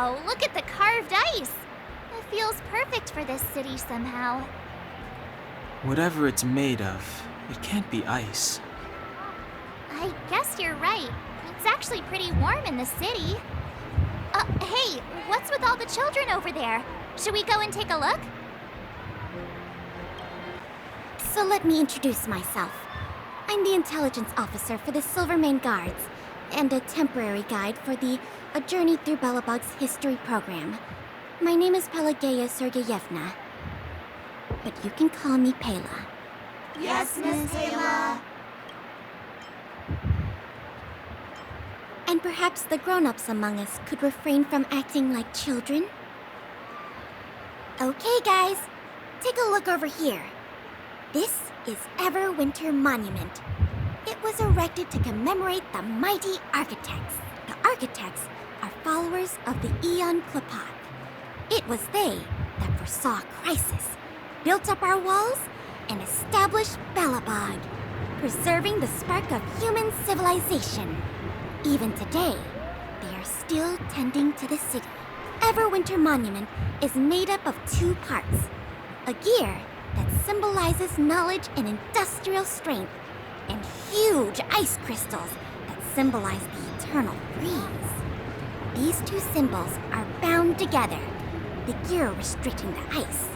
Wow, look at the carved ice. It feels perfect for this city somehow. Whatever it's made of, it can't be ice. I guess you're right. It's actually pretty warm in the city. Hey, what's with all the children over there? Should we go and take a look? So let me introduce myself. I'm the intelligence officer for the Silvermane Guards, and a temporary guide for the A Journey Through Belobog's history program. My name is Pelageya Sergeyevna, but you can call me Pela. Yes, Miss Taylor. And perhaps the grown-ups among us could refrain from acting like children? Okay, guys, take a look over here. This is Everwinter Monument. It was erected to commemorate the mighty architects. The architects are followers of the Aeon Klapat. It was they that foresaw crisis, built up our walls, and established Belobog, preserving the spark of human civilization. Even today, they are still tending to the city. Everwinter Monument is made up of two parts. A gear that symbolizes knowledge and industrial strength, and huge ice crystals that symbolize the eternal freeze. These two symbols are bound together, the gear restricting the ice.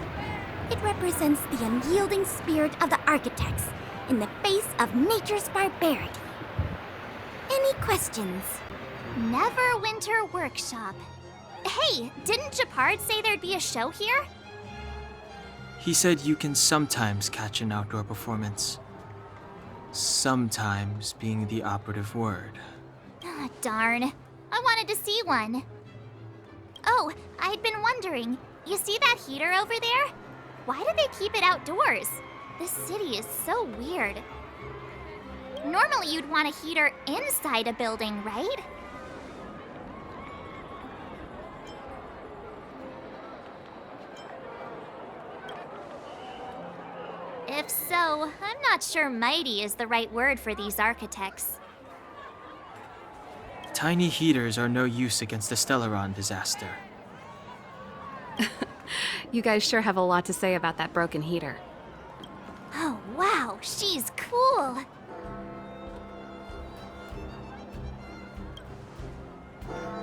It represents the unyielding spirit of the architects in the face of nature's barbarity. Any questions? Neverwinter Workshop. Hey, didn't Japard say there'd be a show here? He said you can sometimes catch an outdoor performance. Sometimes being the operative word. Ah, darn. I wanted to see one. Oh, I'd been wondering. You see that heater over there? Why do they keep it outdoors? This city is so weird. Normally you'd want a heater inside a building, right? If so, I'm not sure mighty is the right word for these architects. Tiny heaters are no use against the Stellaron disaster. You guys sure have a lot to say about that broken heater. Oh, wow, she's cool.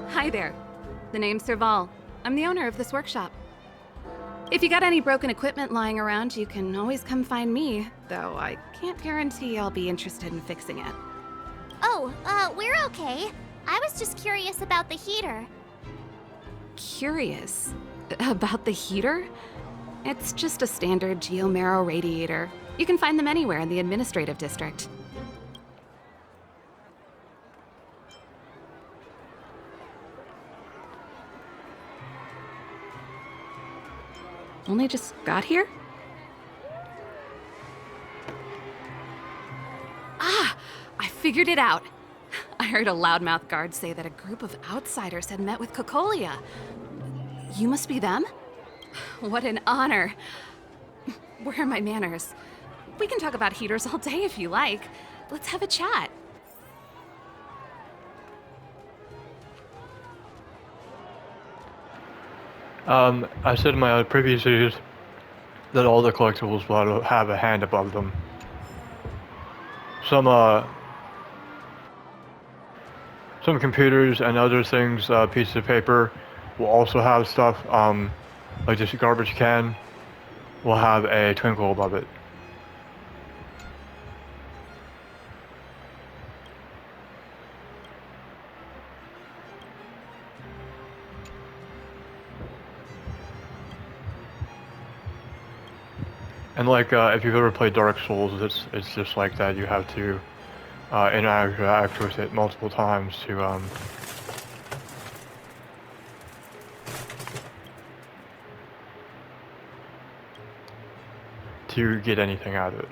Hi there. The name's Serval. I'm the owner of this workshop. If you got any broken equipment lying around, you can always come find me, though I can't guarantee I'll be interested in fixing it. Oh, we're okay. I was just curious about the heater. Curious? About the heater? It's just a standard geomarrow radiator. You can find them anywhere in the administrative district. Only just got here? Ah! I figured it out! I heard a loudmouth guard say that a group of outsiders had met with Cocolia. You must be them? What an honor. Where are my manners? We can talk about heaters all day if you like. Let's have a chat. I said in my previous videos that all the collectibles will have a hand above them. Some computers and other things, pieces of paper, will also have stuff, like this garbage can will have a twinkle above it. And like, if you've ever played Dark Souls, it's just like that. You have to interact with it multiple times to get anything out of it.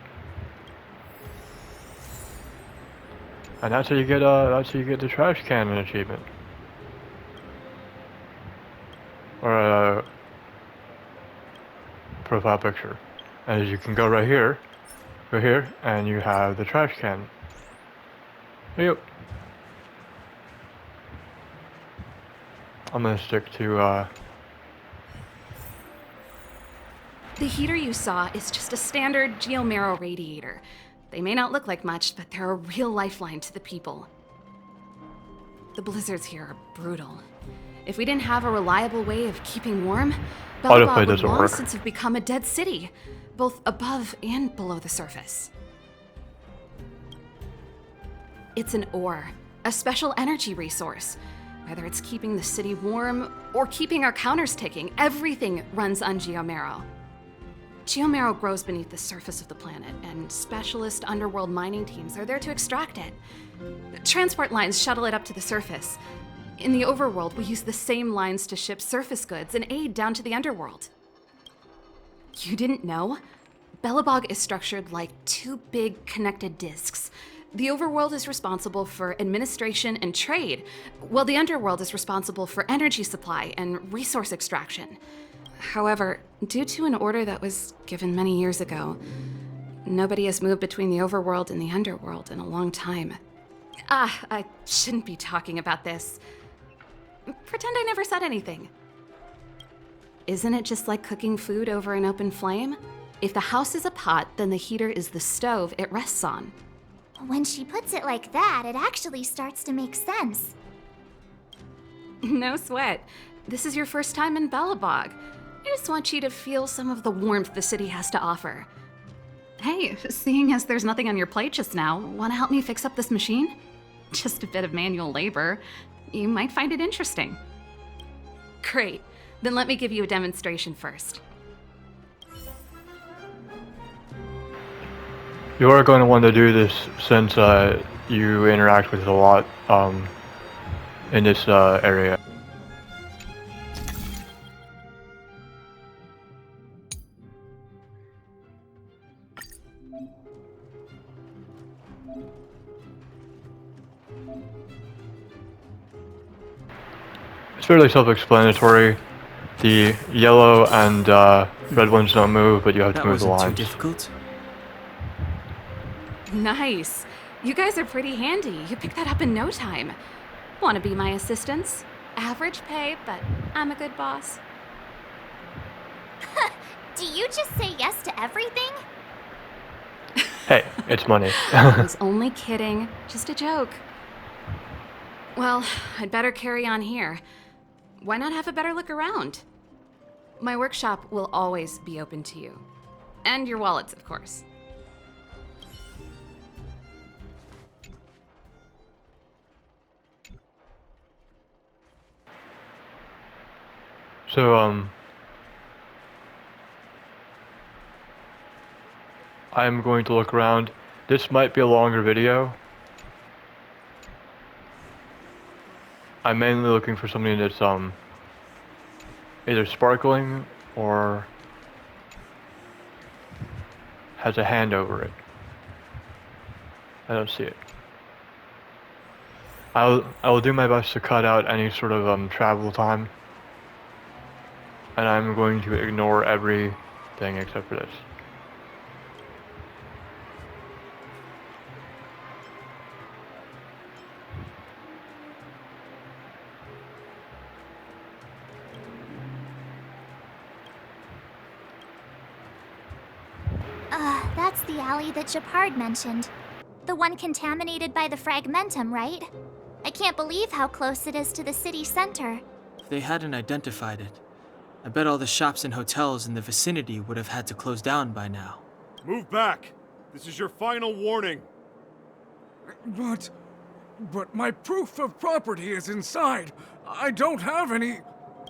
And that's how you get the trash can achievement. Or a profile picture. And you can go right here, and you have the trash can. Yep. I'm gonna stick to, The heater you saw is just a standard geomarrow radiator. They may not look like much, but they're a real lifeline to the people. The blizzards here are brutal. If we didn't have a reliable way of keeping warm, Autoplay Belobog would doesn't long work. since have become a dead city, both above and below the surface. It's an ore, a special energy resource. Whether it's keeping the city warm or keeping our counters ticking, everything runs on geomarrow. Geomarrow grows beneath the surface of the planet, and specialist underworld mining teams are there to extract it. Transport lines shuttle it up to the surface. In the overworld, we use the same lines to ship surface goods and aid down to the underworld. You didn't know? Belobog is structured like two big connected disks. The overworld is responsible for administration and trade, while the underworld is responsible for energy supply and resource extraction. However, due to an order that was given many years ago, nobody has moved between the overworld and the underworld in a long time. I shouldn't be talking about this. Pretend I never said anything. Isn't it just like cooking food over an open flame? If the house is a pot, then the heater is the stove it rests on. When she puts it like that, it actually starts to make sense. No sweat. This is your first time in Belobog. I just want you to feel some of the warmth the city has to offer. Hey, seeing as there's nothing on your plate just now, want to help me fix up this machine? Just a bit of manual labor. You might find it interesting. Great. Then let me give you a demonstration first. you are going to want to do this since you interact with it a lot in this area. It's fairly self-explanatory. The yellow and red ones don't move, but you have to That move the wasn't too lines. difficult. Nice. You guys are pretty handy. You picked that up in no time. Want to be my assistants? Average pay, but I'm a good boss. Do you just say yes to everything? Hey, it's money. I was only kidding. Just a joke. Well, I'd better carry on here. Why not have a better look around? My workshop will always be open to you. And your wallets, of course. So, I'm going to look around. This might be a longer video. I'm mainly looking for something that's, either sparkling or has a hand over it. I don't see it. I will do my best to cut out any sort of, travel time. And I'm going to ignore everything except for this. That's the alley that Japard mentioned. The one contaminated by the fragmentum, right? I can't believe how close it is to the city center. If they hadn't identified it, I bet all the shops and hotels in the vicinity would have had to close down by now. Move back! This is your final warning. But my proof of property is inside. I don't have any...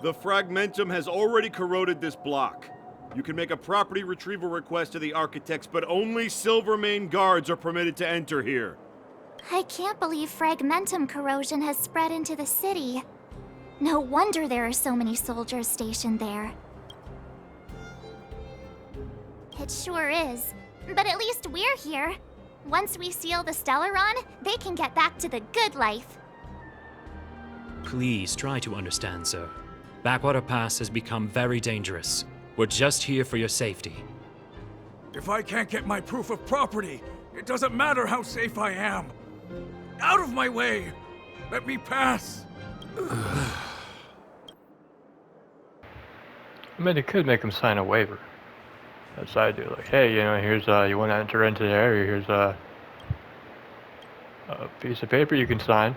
The fragmentum has already corroded this block. You can make a property retrieval request to the architects, but only Silvermane guards are permitted to enter here. I can't believe fragmentum corrosion has spread into the city. No wonder there are so many soldiers stationed there. It sure is. But at least we're here. Once we seal the Stellaron, they can get back to the good life. Please try to understand, sir. Backwater Pass has become very dangerous. We're just here for your safety. If I can't get my proof of property, it doesn't matter how safe I am. Out of my way! Let me pass! I mean, they could make them sign a waiver. That's what I do. Like, hey, here's you want to enter into the area? Here's a piece of paper you can sign.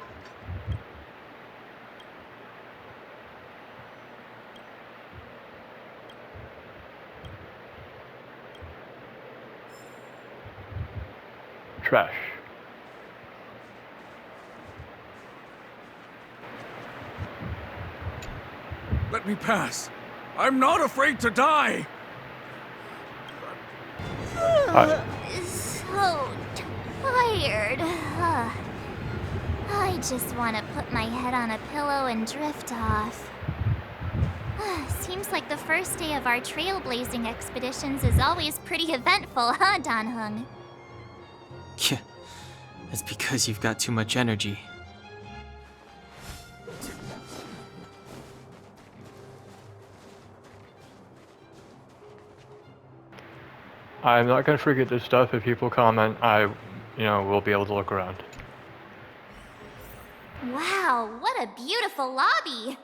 Trash. Let me pass. I'm not afraid to die. Hi. So tired. I just want to put my head on a pillow and drift off. Seems like the first day of our trailblazing expeditions is always pretty eventful, huh, Dan-hung? Yeah, that's because you've got too much energy. I'm not gonna forget this stuff. If people comment, I, will be able to look around. Wow, what a beautiful lobby!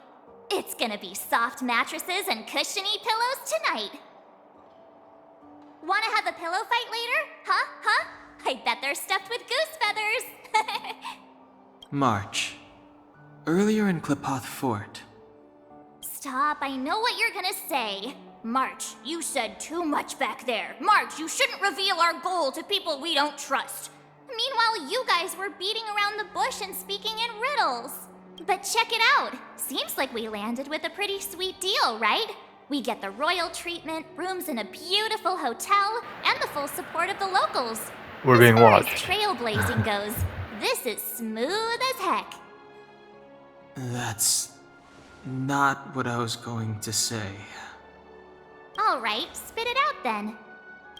It's gonna be soft mattresses and cushiony pillows tonight. Wanna have a pillow fight later? Huh? I bet they're stuffed with goose feathers. March. Earlier in Klipoth Fort. Stop, I know what you're gonna say. March, you said too much back there. March, you shouldn't reveal our goal to people we don't trust. Meanwhile, you guys were beating around the bush and speaking in riddles. But check it out. Seems like we landed with a pretty sweet deal, right? We get the royal treatment, rooms in a beautiful hotel, and the full support of the locals. We're being As far as watched. trailblazing goes, this is smooth as heck. That's not what I was going to say. All right, spit it out then.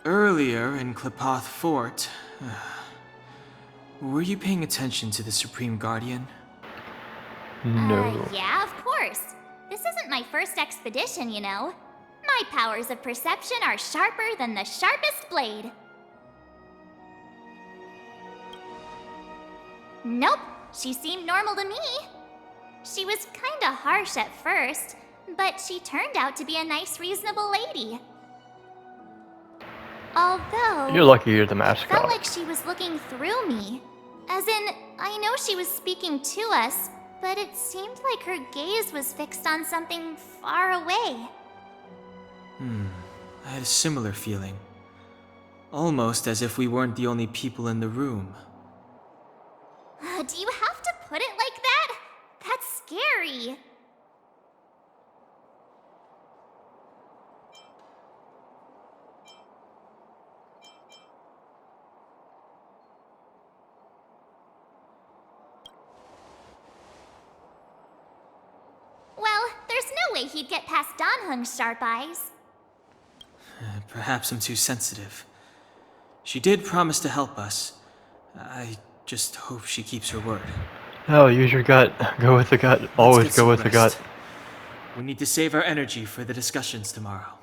Earlier in Klipoth Fort, were you paying attention to the Supreme Guardian? No. Yeah, of course. This isn't my first expedition, you know. My powers of perception are sharper than the sharpest blade. Nope, she seemed normal to me. She was kinda harsh at first, but she turned out to be a nice, reasonable lady. Although, You're lucky you're the it felt mascot. like she was looking through me. As in, I know she was speaking to us, but it seemed like her gaze was fixed on something far away. I had a similar feeling. Almost as if we weren't the only people in the room. Do you have to put it like that? That's scary. Well, there's no way he'd get past Dan-hung's sharp eyes. Perhaps I'm too sensitive. She did promise to help us. I just hope she keeps her word. No, use your gut. Go with the gut. Let's Always get go some with the gut. rest. We need to save our energy for the discussions tomorrow.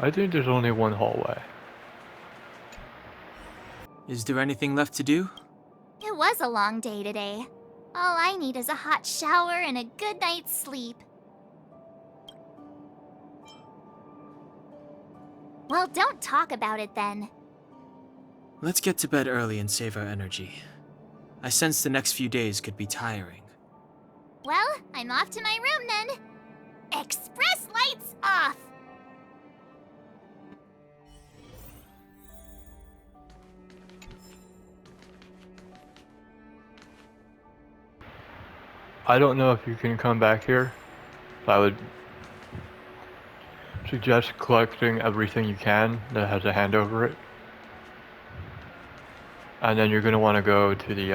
I think there's only one hallway. Is there anything left to do? It was a long day today. All I need is a hot shower and a good night's sleep. Well, don't talk about it then. Let's get to bed early and save our energy. I sense the next few days could be tiring. Well, I'm off to my room then. Express lights off! I don't know if you can come back here. I would suggest collecting everything you can that has a hand over it. And then you're going to want to go to the,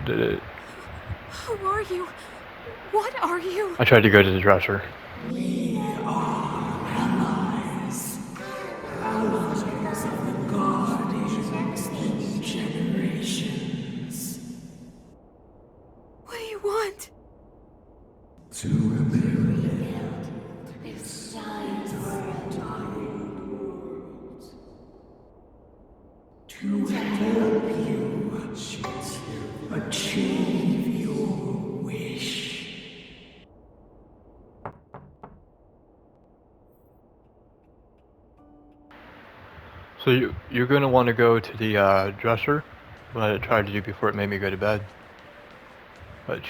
did it? Who are you? What are you? I tried to go to the dresser. What do you want? So you're going to want to go to the dresser, what I tried to do before it made me go to bed. Which,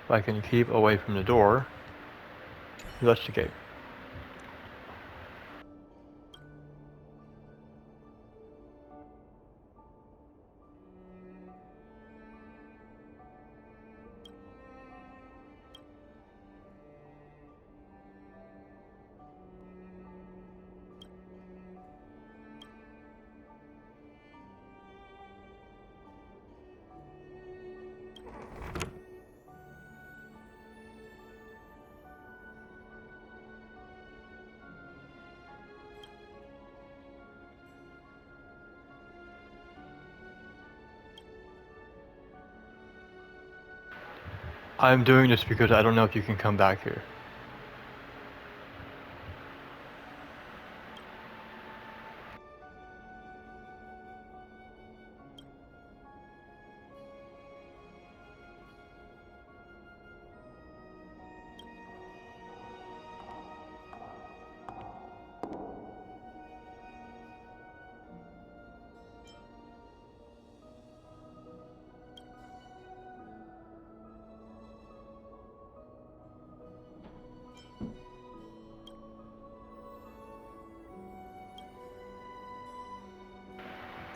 if I can keep away from the door, investigate. I'm doing this because I don't know if you can come back here.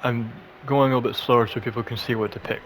I'm going a little bit slower so people can see what to pick.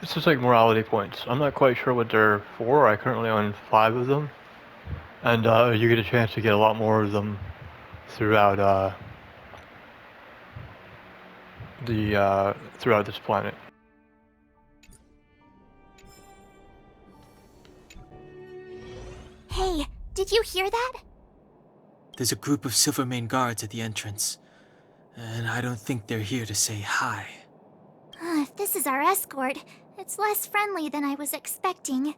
This is like morality points. I'm not quite sure what they're for. I currently own 5 of them. And you get a chance to get a lot more of them throughout throughout this planet. Hey, did you hear that? There's a group of Silvermane guards at the entrance, and I don't think they're here to say hi. If this is our escort, it's less friendly than I was expecting.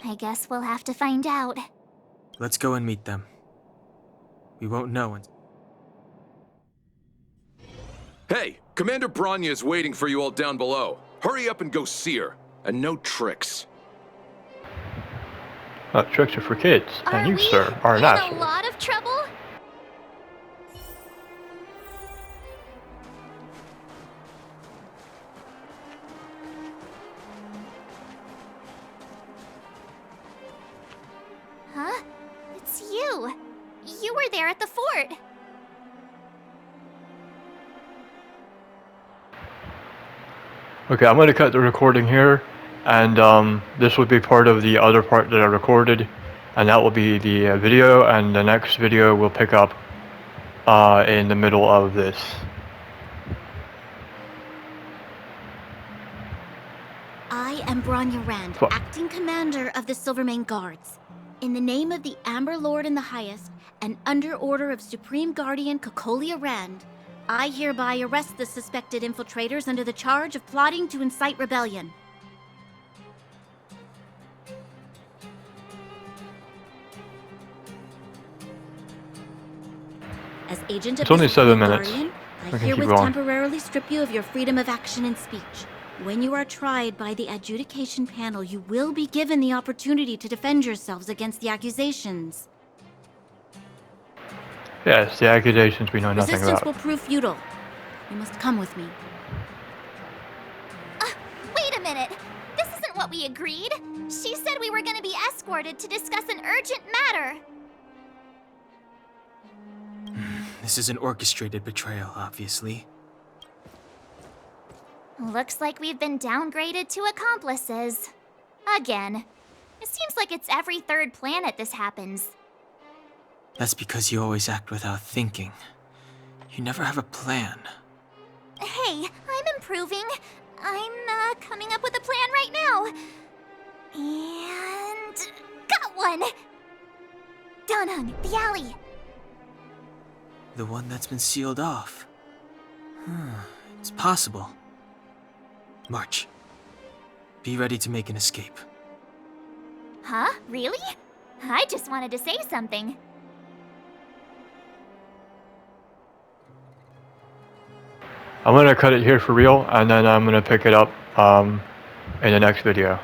I guess we'll have to find out. Let's go and meet them. We won't know until... Hey, Commander Branya is waiting for you all down below. Hurry up and go see her. And no tricks. Tricks are for kids, and you, we sir, are an in asshole. a lot of trouble? Huh? It's you. You were there at the fort. Okay, I'm going to cut the recording here, and this will be part of the other part that I recorded, and that will be the video, and the next video will pick up in the middle of this. Bronya Rand, acting commander of the Silvermane Guards. In the name of the Amber Lord in the Highest, and under order of Supreme Guardian Cocolia Rand, I hereby arrest the suspected infiltrators under the charge of plotting to incite rebellion. As agent of It's only the Supreme 7 minutes. Guardian, I I can keep herewith going. temporarily strip you of your freedom of action and speech. When you are tried by the adjudication panel, you will be given the opportunity to defend yourselves against the accusations. Yes, the accusations we know nothing Resistance about. will prove futile. You must come with me. Wait a minute! This isn't what we agreed! She said we were gonna be escorted to discuss an urgent matter! This is an orchestrated betrayal, obviously. Looks like we've been downgraded to accomplices. Again. It seems like it's every third planet this happens. That's because you always act without thinking. You never have a plan. Hey, I'm improving. I'm coming up with a plan right now. And got one! Donhung, the alley. The one that's been sealed off. It's possible. March. Be ready to make an escape. Huh? Really? I just wanted to say something. I'm gonna cut it here for real, and then I'm gonna pick it up in the next video.